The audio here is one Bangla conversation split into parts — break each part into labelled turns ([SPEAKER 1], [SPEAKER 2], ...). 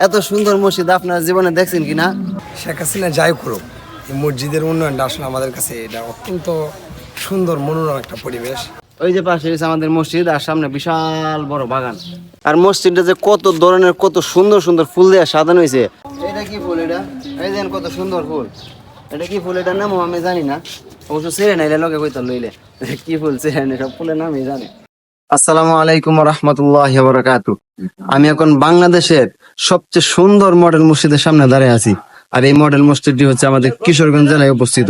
[SPEAKER 1] এত সুন্দর মসজিদ আপনার জীবনে দেখছেন কিনা?
[SPEAKER 2] শেখ হাসিনা যাই করুক, এই মসজিদের উন্নয়নটা আসলে আমাদের কাছে এটা অত্যন্ত সুন্দর মনোরম একটা পরিবেশ।
[SPEAKER 1] ওই যে পাশে হচ্ছে আমাদের মসজিদ, আর সামনে বিশাল বড় বাগান। আর মসজিদটা যে কত ধরনের কত সুন্দর সুন্দর ফুল দিয়ে সাজানো হয়েছে। এটা কি ফুল? এটা এই দেন কত সুন্দর ফুল। এটা কি ফুল? এটার নামও আমি জানি না, অবশ্য চেনে না, এটা লোকে কইতো লইলে কি ফুল চেনে না, সব ফুলের নামই জানি। আসসালামু আলাইকুম রহমতুল্লাহি ওয়া বারাকাতুহু। আমি এখন বাংলাদেশের সবচেয়ে সুন্দর মডেল মসজিদের সামনে দাঁড়িয়ে আছি। আর এই মডেল মসজিদটি হচ্ছে আমাদের কিশোরগঞ্জ জেলায় অবস্থিত।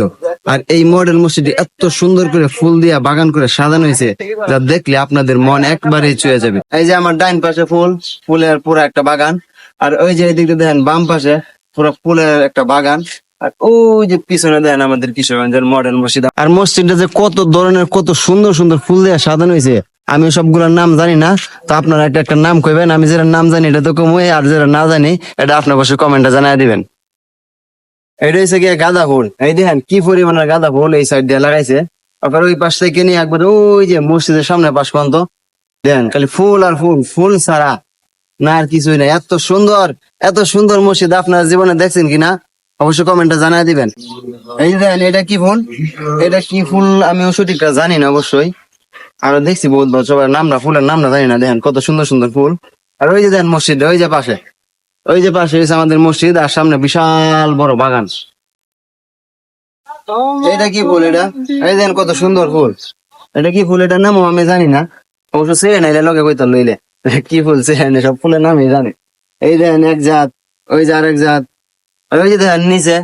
[SPEAKER 1] আর এই মডেল মসজিদটি এত সুন্দর করে ফুল দিয়া বাগান করে সাজানো হয়েছে, যা দেখলে আপনাদের মন একবারেই ছুঁয়ে যাবে। এই যে আমার ডাইন পাশে ফুলের পুরো একটা বাগান, আর ওই যে এদিকে দেখেন বাম পাশে পুরো ফুলের একটা বাগান, আর ওই যে পিছনে দেন আমাদের কিশোরগঞ্জের মডেল মসজিদ। আর মসজিদটা যে কত ধরনের কত সুন্দর সুন্দর ফুল দিয়ে সাজানো হয়েছে, আমি সবগুলোর নাম জানি না, তো আপনারা একটা একটা নাম কইবেন। আমি যেটা নাম জানি এটা তো কমই, আর যেটা না জানি এটা আপনার অবশ্যই কমেন্টে জানাই দিবেন। এটা হচ্ছে গিয়ে গাঁদা ফুল। এই দেখেন কি পরিমাণের গাঁদা ফুল এই সাইড দিয়ে লাগাইছে। আবার ওই পাশ থেকে নিয়ে একবার ওই যে মসজিদের সামনে পাশ পর্যন্ত দেখেন খালি ফুল আর ফুল, ফুল ছাড়া না আর কিছুই নাই। এত সুন্দর মসজিদ আপনার জীবনে দেখছেন কিনা অবশ্যই কমেন্টে জানাই দিবেন। এই যে দেখেন এটা কি ফুল, এটা কি ফুল আমিও সঠিকটা জানি না অবশ্যই, আরো দেখছি বহুত বছর, সবার নামটা ফুলের নামটা জানি না। দেখেন কত সুন্দর সুন্দর ফুল। আর ওই যে দেখেন মসজিদ, ওই যে পাশে হচ্ছে আমাদের মসজিদ, আর সামনে বিশাল বড় বাগান। এটা কি ফুল? এটা এই দেখেন কত সুন্দর ফুল। এটা কি ফুল? এটার নামও আমি জানি না, অবশ্য চেয়ে নাই, লোকে কইতো লইলে কি ফুল চেয়ে নাই, সব ফুলের নামই জানে। এই দেখেন এক জাত, ওই যে আরেক জাত, আর ওই যে দেখেন নিচে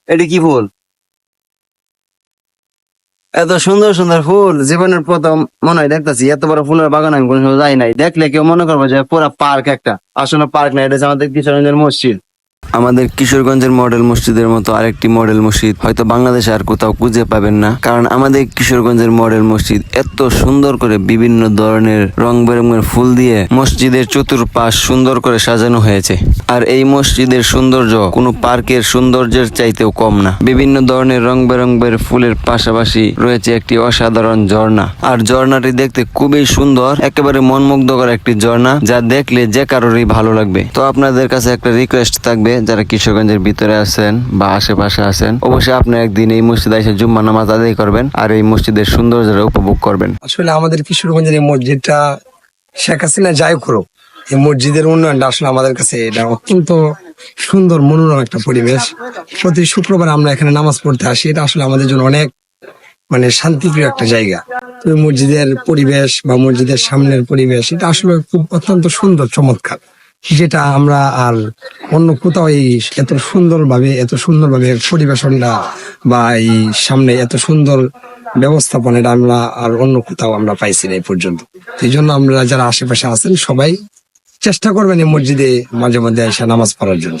[SPEAKER 1] এটা কি ফুল। এত সুন্দর সুন্দর ফুল জীবনের প্রথম মনে হয় দেখতেছি। এত বড় ফুলের বাগান আমি কোনো সময় যাই নাই, দেখলে কেউ মনে করবো যে পুরা পার্ক একটা, আসলে পার্ক না, এটা হচ্ছে আমাদের কিশোরগঞ্জের মসজিদ। আমাদের কিশোরগঞ্জের মডেল মসজিদের মতো আরেকটি মডেল মসজিদ হয়তো বাংলাদেশে আর কোথাও খুঁজে পাবেন না, কারণ আমাদের কিশোরগঞ্জের মডেল মসজিদ এত সুন্দর করে বিভিন্ন ধরনের রং বেরঙের ফুল দিয়ে মসজিদের চতুর্পাশ সুন্দর করে সাজানো হয়েছে। আর এই মসজিদের সৌন্দর্য কোনো পার্কের সৌন্দর্যের চাইতেও কম না। বিভিন্ন ধরনের রং বেরঙের ফুলের পাশাপাশি রয়েছে একটি অসাধারণ ঝর্ণা, আর ঝর্ণাটি দেখতে খুবই সুন্দর, একেবারে মনমুগ্ধকর একটি ঝর্ণা, যা দেখলে যে কারোরই ভালো লাগবে। তো আপনাদের কাছে একটা রিকোয়েস্ট থাকবে, যারা কিশোরগঞ্জের ভিতরে আছেন বা আশেপাশে আছেন, অবশ্যই আপনি একদিন এই মসজিদে এসে জুম্মা নামাজ আদায় করবেন আর এই মসজিদের সৌন্দর্যটা উপভোগ করবেন।
[SPEAKER 2] আসলে আমাদের কিশোরগঞ্জের এই মসজিদটা শেখ হাসিনা যাই করুক, এই মসজিদের উন্নয়নটা আসলে আমাদের কাছে এটা অত্যন্ত সুন্দর মনোরম একটা পরিবেশ। প্রতি শুক্রবার আমরা এখানে নামাজ পড়তে আসি, এটা আসলে আমাদের জন্য অনেক শান্তিপ্রিয় একটা জায়গা। তো এই মসজিদের পরিবেশ বা মসজিদের সামনের পরিবেশ এটা আসলে খুব অত্যন্ত সুন্দর, চমৎকার, যেটা আমরা আর অন্য কোথাও এই এত সুন্দরভাবে পরিবেশনটা বা এই সামনে এত সুন্দর ব্যবস্থাপনা এটা আমরা আর অন্য কোথাও আমরা পাইছি না এই পর্যন্ত। এই জন্য আমরা যারা আশেপাশে আছেন সবাই চেষ্টা করবেন এই মসজিদে মাঝে মধ্যে এসে নামাজ পড়ার জন্য।